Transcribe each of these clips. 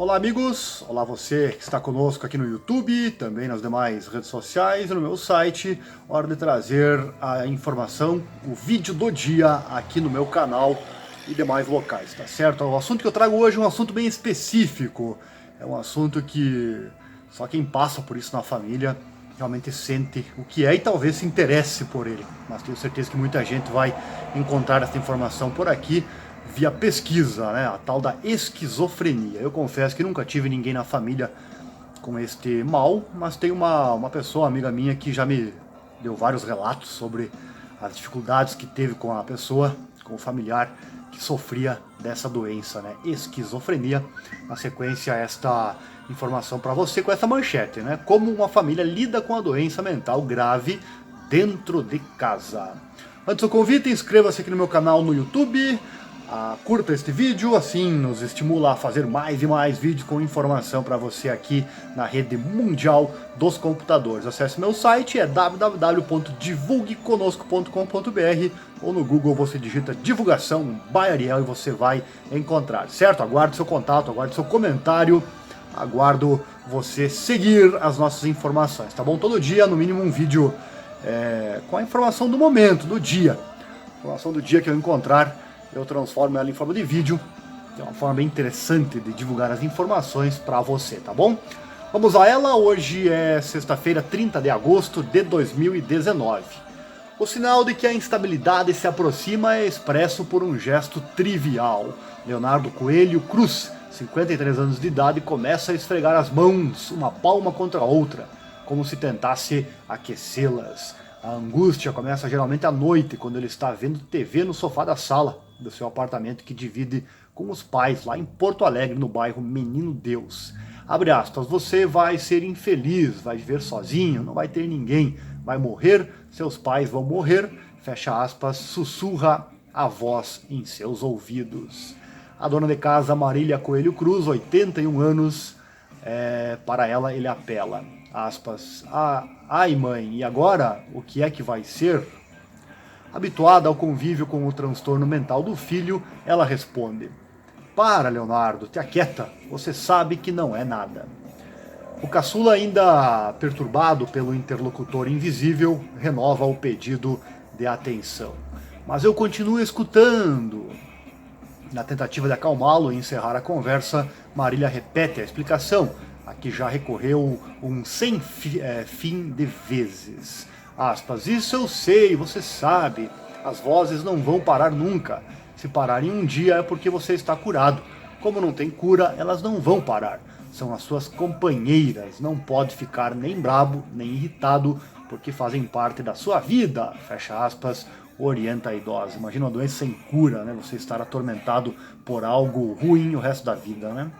Olá amigos, olá você que está conosco aqui no YouTube, também nas demais redes sociais e no meu site. Hora de trazer a informação, o vídeo do dia aqui no meu canal e demais locais, tá certo? O assunto que eu trago hoje é um assunto bem específico, é um assunto que só quem passa por isso na família realmente sente o que é e talvez se interesse por ele, mas tenho certeza que muita gente vai encontrar essa informação por aqui via pesquisa, né? A tal da esquizofrenia. Eu confesso que nunca tive ninguém na família com este mal, mas tem uma pessoa, amiga minha, que já me deu vários relatos sobre as dificuldades que teve com a pessoa, com o familiar que sofria dessa doença, né? Esquizofrenia. Na sequência, esta informação para você com essa manchete, né? Como uma família lida com a doença mental grave dentro de casa. Antes do convite, inscreva-se aqui no meu canal no YouTube, curta este vídeo, assim nos estimula a fazer mais e mais vídeos com informação para você aqui na rede mundial dos computadores. Acesse meu site, é www.divulgueconosco.com.br ou no Google você digita divulgação by Ariel e você vai encontrar, certo? Aguardo seu contato, aguardo seu comentário, aguardo você seguir as nossas informações, tá bom? Todo dia, no mínimo, um vídeo com a informação do momento, do dia. Informação do dia que eu encontrar, eu transformo ela em forma de vídeo. É uma forma bem interessante de divulgar as informações para você, tá bom? Vamos a ela, hoje é sexta-feira, 30 de agosto de 2019. O sinal de que a instabilidade se aproxima é expresso por um gesto trivial. Leonardo Coelho Cruz, 53 anos de idade, começa a esfregar as mãos, uma palma contra a outra, como se tentasse aquecê-las. A angústia começa geralmente à noite, quando ele está vendo TV no sofá da sala do seu apartamento que divide com os pais lá em Porto Alegre, no bairro Menino Deus. Abre aspas, você vai ser infeliz, vai viver sozinho, não vai ter ninguém, vai morrer, seus pais vão morrer, fecha aspas, sussurra a voz em seus ouvidos. A dona de casa Marília Coelho Cruz, 81 anos, para ela ele apela, aspas, ai mãe, e agora o que é que vai ser? Habituada ao convívio com o transtorno mental do filho, ela responde, para Leonardo, te aquieta, você sabe que não é nada. O caçula, ainda perturbado pelo interlocutor invisível, renova o pedido de atenção. Mas eu continuo escutando. Na tentativa de acalmá-lo e encerrar a conversa, Marília repete a explicação, a que já recorreu um sem fim de vezes. Aspas, isso eu sei, você sabe, as vozes não vão parar nunca. Se pararem um dia é porque você está curado. Como não tem cura, elas não vão parar. São as suas companheiras, não pode ficar nem brabo, nem irritado, porque fazem parte da sua vida, fecha aspas, orienta a idosa. Imagina uma doença sem cura, né? Você estar atormentado por algo ruim o resto da vida, né?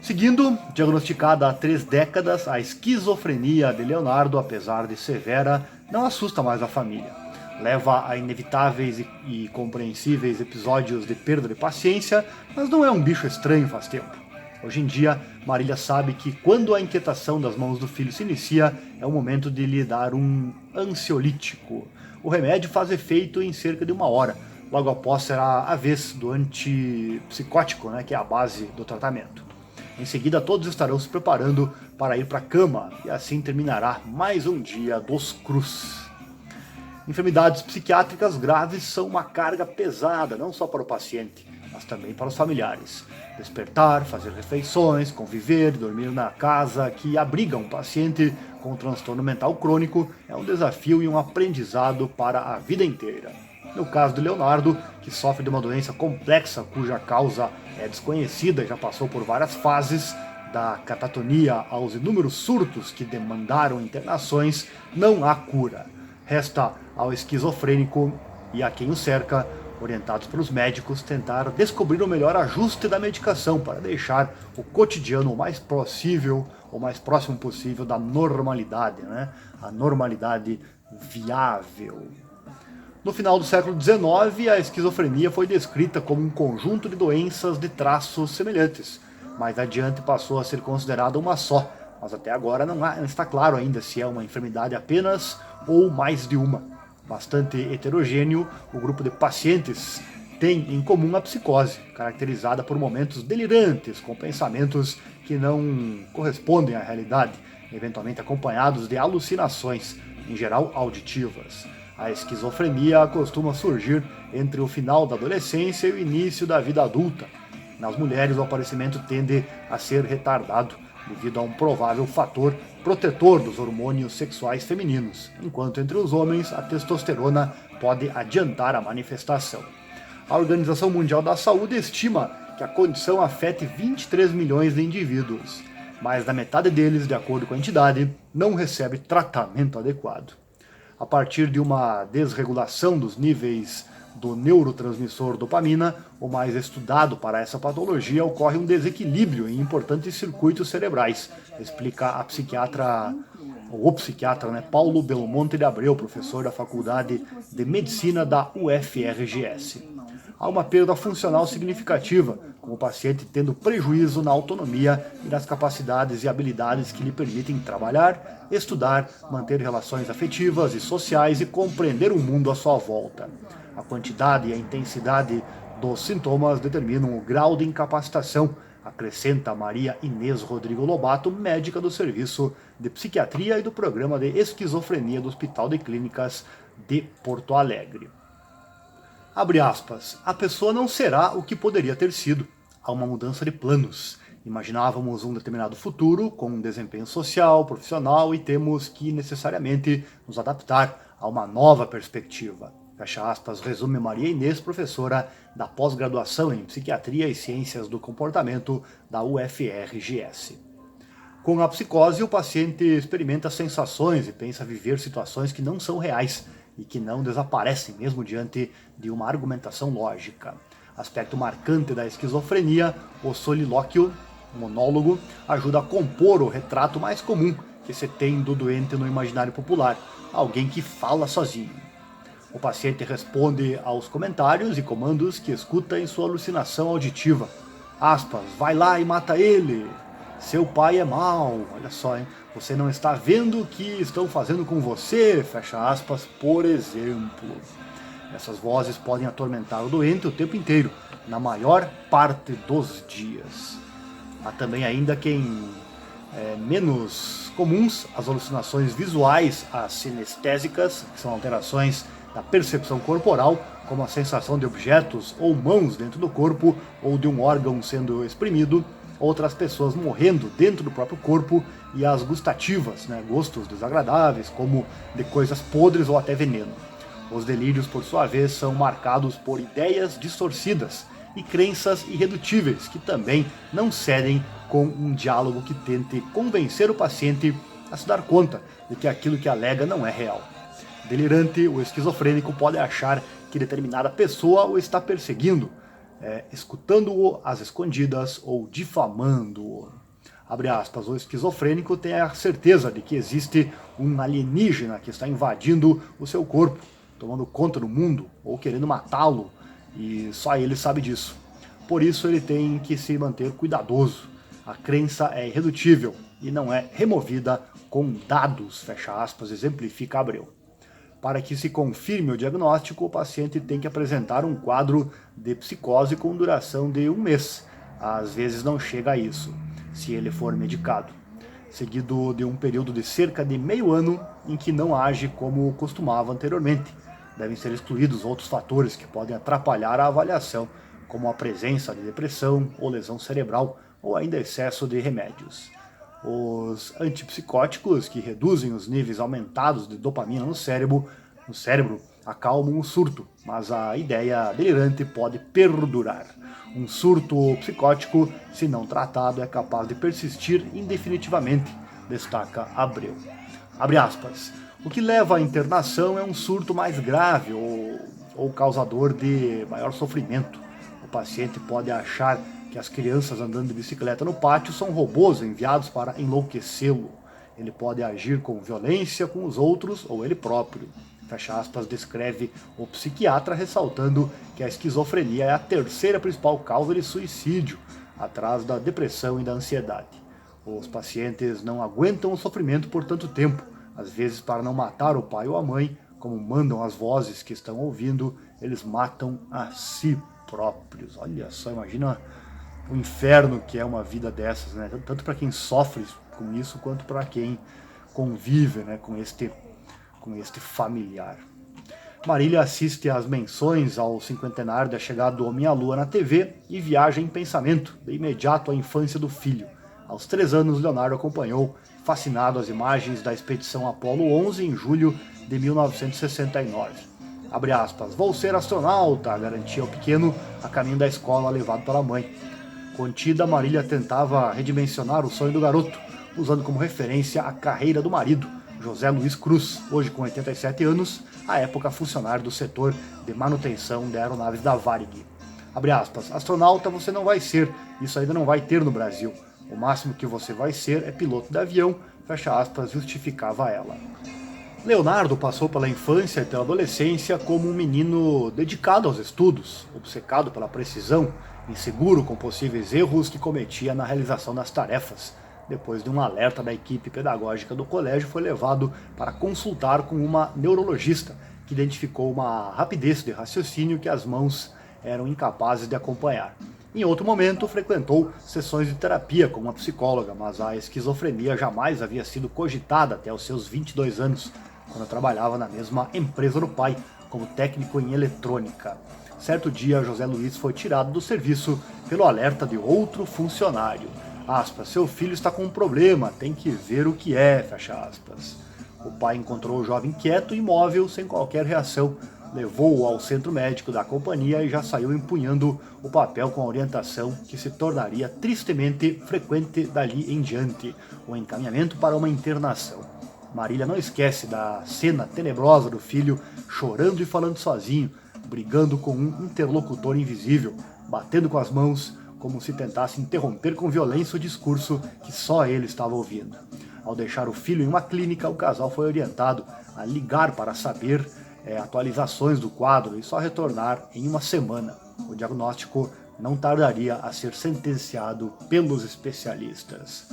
Seguindo, diagnosticada há 3 décadas, a esquizofrenia de Leonardo, apesar de severa, não assusta mais a família. Leva a inevitáveis e compreensíveis episódios de perda de paciência, mas não é um bicho estranho faz tempo. Hoje em dia, Marília sabe que quando a inquietação das mãos do filho se inicia, é o momento de lhe dar um ansiolítico. O remédio faz efeito em cerca de 1 hora. Logo após será a vez do antipsicótico, né, que é a base do tratamento. Em seguida, todos estarão se preparando para ir para a cama, e assim terminará mais um dia dos Cruz. Enfermidades psiquiátricas graves são uma carga pesada, não só para o paciente, mas também para os familiares. Despertar, fazer refeições, conviver, dormir na casa que abriga um paciente com transtorno mental crônico é um desafio e um aprendizado para a vida inteira. No caso de Leonardo, que sofre de uma doença complexa cuja causa é desconhecida e já passou por várias fases, da catatonia aos inúmeros surtos que demandaram internações, não há cura. Resta ao esquizofrênico e a quem o cerca, orientados pelos médicos, tentar descobrir o melhor ajuste da medicação para deixar o cotidiano o mais próximo possível da normalidade, né? A normalidade viável. No final do século XIX, a esquizofrenia foi descrita como um conjunto de doenças de traços semelhantes. Mais adiante passou a ser considerada uma só, mas até agora não está claro ainda se é uma enfermidade apenas ou mais de uma. Bastante heterogêneo, o grupo de pacientes tem em comum a psicose, caracterizada por momentos delirantes, com pensamentos que não correspondem à realidade, eventualmente acompanhados de alucinações, em geral auditivas. A esquizofrenia costuma surgir entre o final da adolescência e o início da vida adulta. Nas mulheres, o aparecimento tende a ser retardado, devido a um provável fator protetor dos hormônios sexuais femininos, enquanto entre os homens a testosterona pode adiantar a manifestação. A Organização Mundial da Saúde estima que a condição afete 23 milhões de indivíduos. Mais da metade deles, de acordo com a entidade, não recebe tratamento adequado. A partir de uma desregulação dos níveis do neurotransmissor dopamina, o mais estudado para essa patologia, ocorre um desequilíbrio em importantes circuitos cerebrais, explica a psiquiatra, o psiquiatra, Paulo Belmonte de Abreu, professor da Faculdade de Medicina da UFRGS. Há uma perda funcional significativa, com o paciente tendo prejuízo na autonomia e nas capacidades e habilidades que lhe permitem trabalhar, estudar, manter relações afetivas e sociais e compreender o mundo à sua volta. A quantidade e a intensidade dos sintomas determinam o grau de incapacitação, acrescenta Maria Inês Rodrigo Lobato, médica do Serviço de Psiquiatria e do Programa de Esquizofrenia do Hospital de Clínicas de Porto Alegre. Abre aspas, a pessoa não será o que poderia ter sido. Há uma mudança de planos. Imaginávamos um determinado futuro com um desempenho social, profissional e temos que necessariamente nos adaptar a uma nova perspectiva. Fecha aspas, resume Maria Inês, professora da pós-graduação em Psiquiatria e Ciências do Comportamento da UFRGS. Com a psicose, o paciente experimenta sensações e pensa viver situações que não são reais e que não desaparecem mesmo diante de uma argumentação lógica. Aspecto marcante da esquizofrenia, o solilóquio, monólogo, ajuda a compor o retrato mais comum que se tem do doente no imaginário popular, alguém que fala sozinho. O paciente responde aos comentários e comandos que escuta em sua alucinação auditiva. Aspas, vai lá e mata ele. Seu pai é mau. Olha só, hein? Você não está vendo o que estão fazendo com você? Fecha aspas, por exemplo. Essas vozes podem atormentar o doente o tempo inteiro, na maior parte dos dias. Há também ainda quem menos comuns, as alucinações visuais, as sinestésicas, que são alterações da percepção corporal, como a sensação de objetos ou mãos dentro do corpo ou de um órgão sendo exprimido, outras pessoas morrendo dentro do próprio corpo, e as gustativas, gostos desagradáveis, como de coisas podres ou até veneno. Os delírios, por sua vez, são marcados por ideias distorcidas e crenças irredutíveis, que também não cedem com um diálogo que tente convencer o paciente a se dar conta de que aquilo que alega não é real. Delirante, o esquizofrênico pode achar que determinada pessoa o está perseguindo, escutando-o às escondidas ou difamando-o. Abre aspas, o esquizofrênico tem a certeza de que existe um alienígena que está invadindo o seu corpo, tomando conta do mundo ou querendo matá-lo, e só ele sabe disso. Por isso ele tem que se manter cuidadoso. A crença é irredutível e não é removida com dados, fecha aspas, exemplifica Abreu. Para que se confirme o diagnóstico, o paciente tem que apresentar um quadro de psicose com duração de 1 mês. Às vezes não chega a isso, se ele for medicado. Seguido de um período de cerca de meio ano em que não age como costumava anteriormente. Devem ser excluídos outros fatores que podem atrapalhar a avaliação, como a presença de depressão ou lesão cerebral, ou ainda excesso de remédios. Os antipsicóticos, que reduzem os níveis aumentados de dopamina no cérebro, acalmam o surto, mas a ideia delirante pode perdurar. Um surto psicótico, se não tratado, é capaz de persistir indefinitivamente, destaca Abreu. Abre aspas. O que leva à internação é um surto mais grave ou causador de maior sofrimento. O paciente pode achar que as crianças andando de bicicleta no pátio são robôs enviados para enlouquecê-lo. Ele pode agir com violência com os outros ou ele próprio. Fecha aspas, descreve o psiquiatra, ressaltando que a esquizofrenia é a terceira principal causa de suicídio, atrás da depressão e da ansiedade. Os pacientes não aguentam o sofrimento por tanto tempo, às vezes para não matar o pai ou a mãe, como mandam as vozes que estão ouvindo, eles matam a si. próprios. Olha só, imagina o inferno que é uma vida dessas, né? Tanto para quem sofre com isso, quanto para quem convive, né, com este familiar. Marília assiste às menções ao cinquentenário da chegada do homem à lua na TV e viaja em pensamento, de imediato à infância do filho. Aos 3 anos, Leonardo acompanhou, fascinado, as imagens da expedição Apollo 11 em julho de 1969. Abre aspas, vou ser astronauta, garantia ao pequeno a caminho da escola levado pela mãe. Contida, Marília tentava redimensionar o sonho do garoto, usando como referência a carreira do marido, José Luiz Cruz, hoje com 87 anos, à época funcionário do setor de manutenção de aeronaves da Varig. Abre aspas, astronauta você não vai ser, isso ainda não vai ter no Brasil. O máximo que você vai ser é piloto de avião, fecha aspas, justificava ela. Leonardo passou pela infância e pela adolescência como um menino dedicado aos estudos, obcecado pela precisão, inseguro com possíveis erros que cometia na realização das tarefas. Depois de um alerta da equipe pedagógica do colégio, foi levado para consultar com uma neurologista, que identificou uma rapidez de raciocínio que as mãos eram incapazes de acompanhar. Em outro momento, frequentou sessões de terapia com uma psicóloga, mas a esquizofrenia jamais havia sido cogitada até os seus 22 anos, quando trabalhava na mesma empresa do pai, como técnico em eletrônica. Certo dia, José Luiz foi tirado do serviço pelo alerta de outro funcionário. Aspas, seu filho está com um problema, tem que ver o que é, fecha aspas. O pai encontrou o jovem quieto e imóvel, sem qualquer reação, levou-o ao centro médico da companhia e já saiu empunhando o papel com a orientação que se tornaria tristemente frequente dali em diante, o encaminhamento para uma internação. Marília não esquece da cena tenebrosa do filho chorando e falando sozinho, brigando com um interlocutor invisível, batendo com as mãos, como se tentasse interromper com violência o discurso que só ele estava ouvindo. Ao deixar o filho em uma clínica, o casal foi orientado a ligar para saber atualizações do quadro e só retornar em uma semana. O diagnóstico não tardaria a ser sentenciado pelos especialistas.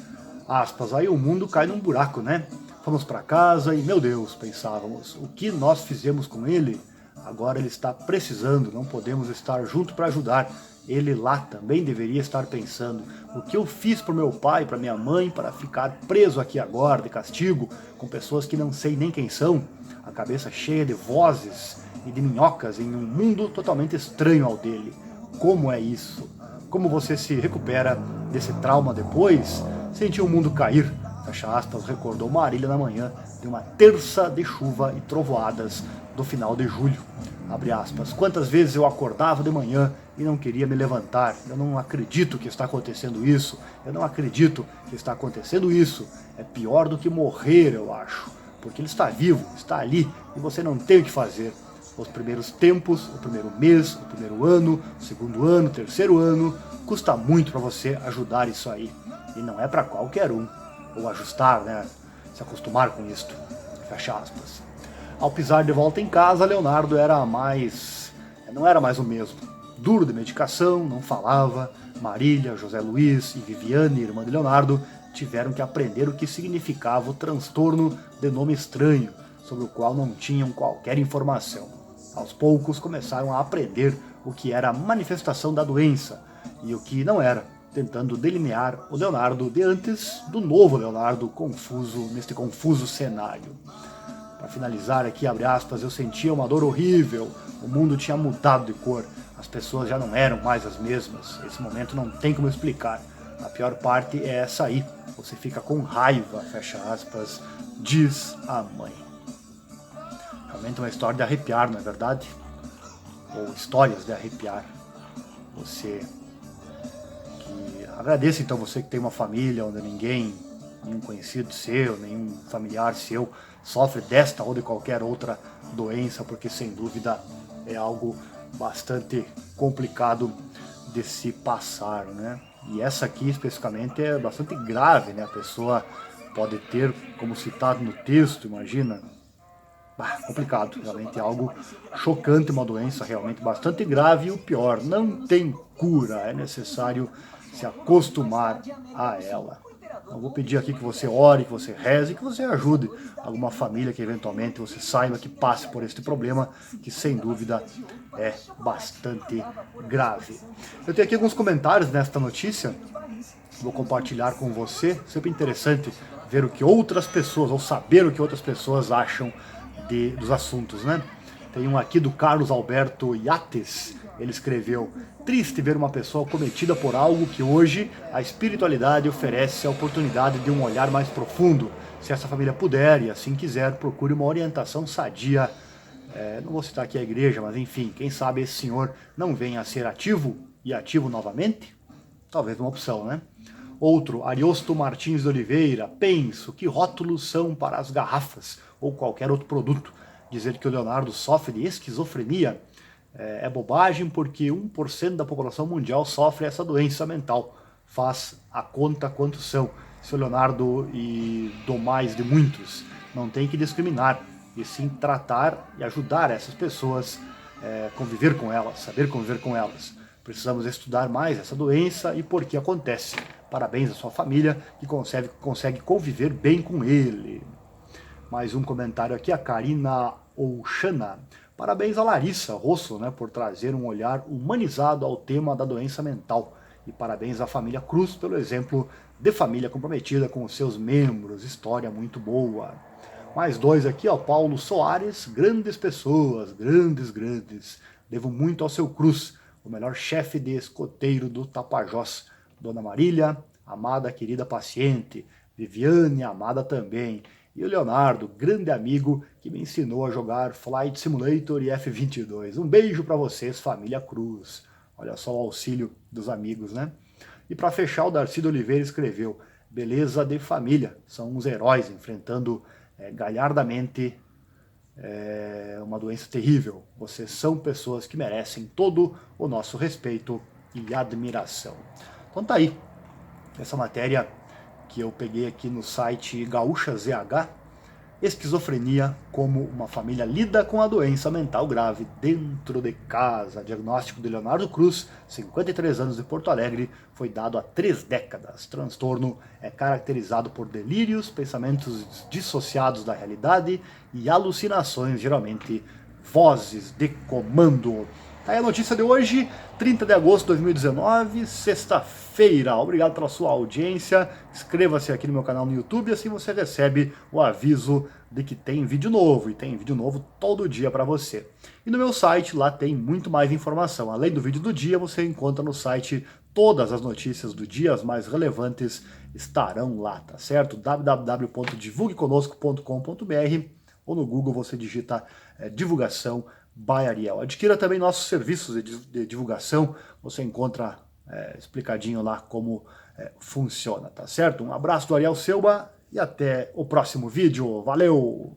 Aspas, aí o mundo cai num buraco, né? Fomos para casa e, meu Deus, pensávamos, o que nós fizemos com ele? Agora ele está precisando, não podemos estar junto para ajudar. Ele lá também deveria estar pensando, o que eu fiz para meu pai, para minha mãe, para ficar preso aqui agora, de castigo, com pessoas que não sei nem quem são, a cabeça cheia de vozes e de minhocas em um mundo totalmente estranho ao dele. Como é isso? Como você se recupera desse trauma depois? Sentiu o mundo cair, fecha aspas, recordou Marília na manhã de uma terça de chuva e trovoadas do final de julho. Abre aspas, quantas vezes eu acordava de manhã e não queria me levantar, eu não acredito que está acontecendo isso, eu não acredito que está acontecendo isso, é pior do que morrer, eu acho, porque ele está vivo, está ali e você não tem o que fazer. Os primeiros tempos, o primeiro mês, o primeiro ano, o segundo ano, o terceiro ano, custa muito para você ajudar isso aí, e não é para qualquer um, ou ajustar, né, se acostumar com isto, fecha aspas. Ao pisar de volta em casa, Leonardo não era mais o mesmo. Duro de medicação, não falava. Marília, José Luiz e Viviane, irmã de Leonardo, tiveram que aprender o que significava o transtorno de nome estranho, sobre o qual não tinham qualquer informação. Aos poucos começaram a aprender o que era a manifestação da doença e o que não era, tentando delinear o Leonardo de antes do novo Leonardo neste confuso cenário. Para finalizar aqui, abre aspas, eu sentia uma dor horrível, o mundo tinha mudado de cor, as pessoas já não eram mais as mesmas, esse momento não tem como explicar, a pior parte é essa aí, você fica com raiva, fecha aspas, diz a mãe. Realmente uma história de arrepiar, não é verdade? Ou histórias de arrepiar. Agradeço então você que tem uma família onde nenhum conhecido seu, nenhum familiar seu sofre desta ou de qualquer outra doença, porque sem dúvida é algo bastante complicado de se passar, né? E essa aqui especificamente é bastante grave, né? A pessoa pode ter, como citado no texto, imagina, complicado, realmente é algo chocante, uma doença realmente bastante grave e o pior, não tem cura, é necessário se acostumar a ela. Eu vou pedir aqui que você ore, que você reze, que você ajude alguma família que eventualmente você saiba que passe por este problema, que sem dúvida é bastante grave. Eu tenho aqui alguns comentários nesta notícia, vou compartilhar com você. Sempre interessante ver o que outras pessoas, ou saber o que outras pessoas acham dos assuntos, né? Tem um aqui do Carlos Alberto Yates, ele escreveu: triste ver uma pessoa cometida por algo que hoje a espiritualidade oferece a oportunidade de um olhar mais profundo. Se essa família puder e assim quiser, procure uma orientação sadia. Não vou citar aqui a igreja, mas enfim, quem sabe esse senhor não venha a ser ativo e ativo novamente? Talvez uma opção, né? Outro, Ariosto Martins de Oliveira: penso que rótulos são para as garrafas ou qualquer outro produto. Dizer que o Leonardo sofre de esquizofrenia é bobagem, porque 1% da população mundial sofre essa doença mental. Faz a conta quantos são. Seu Leonardo e do mais de muitos. Não tem que discriminar, e sim tratar e ajudar essas pessoas conviver com elas, saber conviver com elas. Precisamos estudar mais essa doença e por que acontece. Parabéns à sua família que consegue conviver bem com ele. Mais um comentário aqui, a Karina Ouxana. Parabéns a Larissa Rosso, né, por trazer um olhar humanizado ao tema da doença mental. E parabéns à família Cruz pelo exemplo de família comprometida com os seus membros. História muito boa. Mais dois aqui, ó, Paulo Soares. Grandes pessoas, grandes. Devo muito ao seu Cruz, o melhor chefe de escoteiro do Tapajós. Dona Marília, amada, querida paciente. Viviane, amada também. E o Leonardo, grande amigo, que me ensinou a jogar Flight Simulator e F-22. Um beijo para vocês, família Cruz. Olha só o auxílio dos amigos, né? E para fechar, o Darcy de Oliveira escreveu: beleza de família, são uns heróis enfrentando galhardamente uma doença terrível. Vocês são pessoas que merecem todo o nosso respeito e admiração. Então tá aí, essa matéria que eu peguei aqui no site Gaúcha ZH, esquizofrenia, como uma família lida com a doença mental grave dentro de casa. Diagnóstico de Leonardo Cruz, 53 anos, de Porto Alegre, foi dado há 3 décadas. Transtorno é caracterizado por delírios, pensamentos dissociados da realidade e alucinações, geralmente vozes de comando. Tá aí a notícia de hoje, 30 de agosto de 2019, sexta-feira. Obrigado pela sua audiência. Inscreva-se aqui no meu canal no YouTube, assim você recebe o aviso de que tem vídeo novo. E tem vídeo novo todo dia para você. E no meu site, lá tem muito mais informação. Além do vídeo do dia, você encontra no site todas as notícias do dia, as mais relevantes estarão lá, tá certo? www.divulgueconosco.com.br ou no Google você digita divulgação by Ariel. Adquira também nossos serviços de divulgação, você encontra explicadinho lá como funciona, tá certo? Um abraço do Ariel Selba e até o próximo vídeo. Valeu!